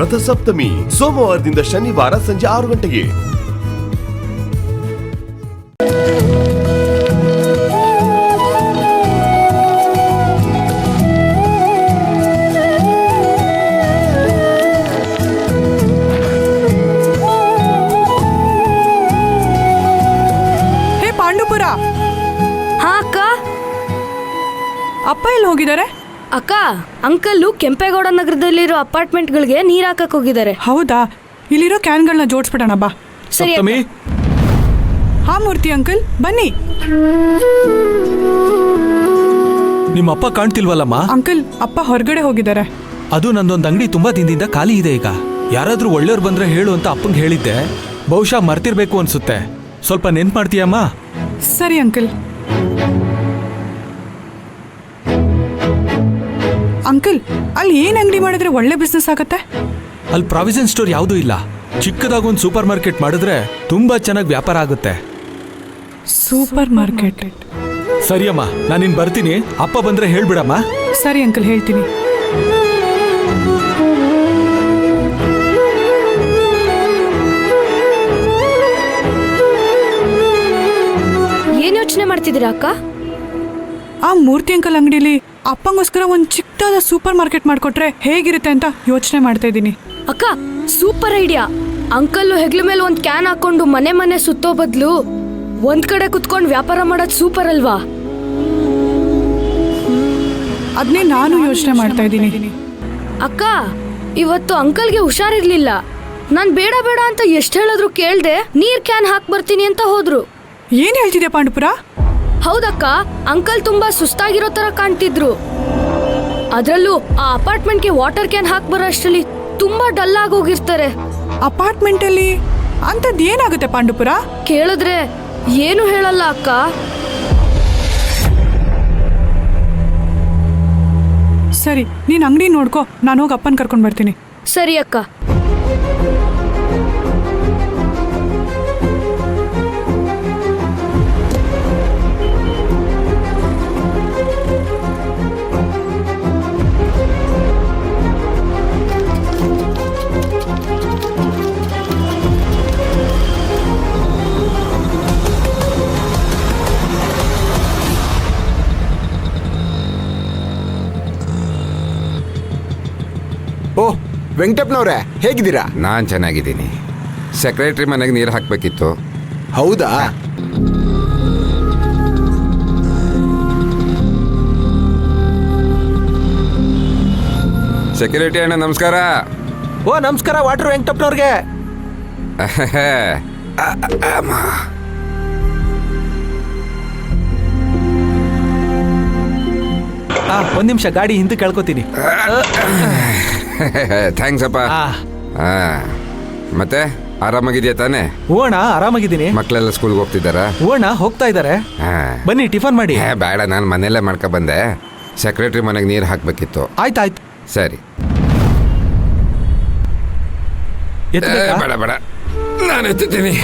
ರಥಸಪ್ತಮಿ ಸೋಮವಾರದಿಂದ ಶನಿವಾರ ಸಂಜೆ 6 ಗಂಟೆಗೆ. ಅಪ್ಪ ಎಲ್ಲಿ ಹೋಗಿದ್ದಾರೆ? ಅಕ್ಕ, ಅಂಕಲ್ ಕೆಂಪೇಗೌಡ ನಗರದಲ್ಲಿರೋ ಅಪಾರ್ಟ್ಮೆಂಟ್ಗಳಿಗೆ ನೀರ್ ಹಾಕಕ್ ಹೋಗಿದ್ದಾರೆ. ಹೌದಾ? ಇಲ್ಲಿರೋ ಕ್ಯಾನ್ಗಳನ್ನ ಜೋಡಿಸ್ಬಿಡೋಣ ಬಾ. ಸರಿ. ಹಾ ಮೂರ್ತಿ ಅಂಕಲ್, ಬನ್ನಿ. ನಿಮ್ಮ ಅಪ್ಪ ಕಾಣ್ತಿಲ್ವಲ್ಲಮ್ಮ? ಅಂಕಲ್, ಅಪ್ಪ ಹೊರಗಡೆ ಹೋಗಿದ್ದಾರೆ. ಅದು ನಂದೊಂದು ಅಂಗಡಿ ತುಂಬಾ ದಿನದಿಂದ ಖಾಲಿ ಇದೆ. ಈಗ ಯಾರಾದ್ರೂ ಒಳ್ಳೆಯವ್ರು ಬಂದ್ರೆ ಹೇಳು ಅಂತ ಅಪ್ಪಂಗೆ ಹೇಳಿದ್ದೆ. ಬಹುಶಃ ಮರ್ತಿರ್ಬೇಕು ಅನ್ಸುತ್ತೆ. ಸ್ವಲ್ಪ ನೆನ್ಪು ಮಾಡ್ತೀಯಮ್ಮ? ಸರಿ ಅಂಕಲ್. ಅಂಕಲ್, ಅಲ್ಲಿ ಏನ್ ಅಂಗಡಿ ಮಾಡಿದ್ರೆ ಒಳ್ಳೆ ಬಿಸ್ನೆಸ್ ಆಗತ್ತೆ? ಅಲ್ಲಿ ಪ್ರಾವಿಷನ್ ಸ್ಟೋರ್ ಯಾವುದೂ ಇಲ್ಲ. ಚಿಕ್ಕದಾಗೊಂದು ಸೂಪರ್ ಮಾರ್ಕೆಟ್ ಮಾಡಿದ್ರೆ ತುಂಬಾ ಚೆನ್ನಾಗಿ ವ್ಯಾಪಾರ ಆಗುತ್ತೆ. Super market? ಸರಿಯಮ್ಮ, ನಾನಿನ್ ಬರ್ತೀನಿ. ಅಪ್ಪ ಬಂದ್ರೆ ಹೇಳ್ಬಿಡಮ್ಮ. ಸರಿ ಅಂಕಲ್, ಹೇಳ್ತೀನಿ. ಏನ್ ಯೋಚನೆ ಮಾಡ್ತಿದ್ದೀರಾ ಅಕ್ಕ? ಆ ಮೂರ್ತಿ ಅಂಕಲ್ ಅಂಗಡಿಲಿ ಅಪ್ಪಂಗೋಸ್ಕರ ಒಂದ್ ಚಿಕ್ಕದಾದ ಸೂಪರ್ ಮಾರ್ಕೆಟ್ ಮಾಡ್ಕೊಟ್ರೆ ಹೇಗಿರುತ್ತೆ ಅಂತ ಯೋಚನೆ ಮಾಡ್ತಾ ಇದ್ದೀನಿ. ಅಕ್ಕ, ಸೂಪರ್ ಐಡಿಯಾ. ಅಂಕಲ್ ಹೆಗ್ಲ ಮೇಲೆ ಒಂದ್ ಕ್ಯಾನ್ ಹಾಕೊಂಡು ಮನೆ ಮನೆ ಸುತ್ತೋ ಬದ್ಲು ಒಂದ್ ಕಡೆ ಕುತ್ಕೊಂಡು ವ್ಯಾಪಾರ ಮಾಡೋದ್ ಸೂಪರ್ ಅಲ್ವಾ? ಅದನ್ನೇ ನಾನು ಯೋಚನೆ ಮಾಡ್ತಾ ಇದ್ದೀನಿ. ಅಕ್ಕ, ಇವತ್ತು ಅಂಕಲ್ಗೆ ಹುಷಾರಿರ್ಲಿಲ್ಲ. ನಾನ್ ಬೇಡ ಬೇಡ ಅಂತ ಎಷ್ಟ್ ಹೇಳಿದ್ರು ಕೇಳ್ದೆ ನೀರ್ ಕ್ಯಾನ್ ಹಾಕ್ ಬರ್ತೀನಿ ಅಂತ ಹೋದ್ರು. ಏನ್ ಹೇಳ್ತಿದ್ಯಾ ಪಾಂಡುಪುರ? ಹೌದಕ್ಕ, ಅಂಕಲ್ ತುಂಬಾ ಸುಸ್ತಾಗಿರೋ ತರ ಕಾಣ್ತಿದ್ರು. ಅದ್ರಲ್ಲೂ ಆ ಅಪಾರ್ಟ್ಮೆಂಟ್ಗೆ ವಾಟರ್ ಕ್ಯಾನ್ ಹಾಕ್ ಬರೋ ಅಷ್ಟರಲ್ಲಿ ತುಂಬಾ ಡಲ್ ಆಗೋಗಿರ್ತಾರೆ. ಅಪಾರ್ಟ್ಮೆಂಟ್ ಅಲ್ಲಿ ಅಂತದ್ ಏನಾಗುತ್ತೆ ಪಾಂಡುಪುರ? ಕೇಳಿದ್ರೆ ಏನು ಹೇಳಲ್ಲ ಅಕ್ಕ. ಸರಿ, ನೀನ್ ಅಂಗಡಿ ನೋಡ್ಕೋ, ನಾನು ಹೋಗಿ ಅಪ್ಪನ್ ಕರ್ಕೊಂಡ್ ಬರ್ತೀನಿ. ಸರಿ ಅಕ್ಕ. ಓ ವೆಂಕಟಪ್ಪನವ್ರೆ, ಹೇಗಿದ್ದೀರಾ? ನಾನು ಚೆನ್ನಾಗಿದ್ದೀನಿ. ಸೆಕ್ರೆಟರಿ ಮನೆಗೆ ನೀರು ಹಾಕಬೇಕಿತ್ತು. ಹೌದಾ? ಸೆಕ್ರೆಟರಿ ಅಣ್ಣ ನಮಸ್ಕಾರ. ಓ ನಮಸ್ಕಾರ ವಾಟರ್ ವೆಂಕಟಪ್ಪನವ್ರಿಗೆ. ಒಂದ್ ನಿಮಿಷ, ಗಾಡಿ ಹಿಂದೆ ಕೇಳ್ಕೊತೀನಿ. ಥ್ಯಾಂಕ್ಸ್ ಅಪ್ಪ. ಮತ್ತೆ ಆರಾಮಾಗಿದೆಯಾ ತಾನೆ? ಓಣ, ಆರಾಮಾಗಿದ್ದೀನಿ. ಮಕ್ಕಳೆಲ್ಲ ಸ್ಕೂಲ್ಗೆ ಹೋಗ್ತಿದ್ದಾರಾ? ಓಣ, ಹೋಗ್ತಾ ಇದ್ದಾರೆ. ಬನ್ನಿ ಟಿಫನ್ ಮಾಡಿ. ಬೇಡ, ನಾನು ಮನೆಯಲ್ಲೇ ಮಾಡ್ಕೊ ಬಂದೆ. ಸೆಕ್ರೆಟರಿ ಮನೆಗೆ ನೀರು ಹಾಕಬೇಕಿತ್ತು. ಆಯ್ತಾಯ್ತು. ಸರಿ. ಬೇಡ ಬೇಡ, ನಾನು ಎತ್ತೀನಿ.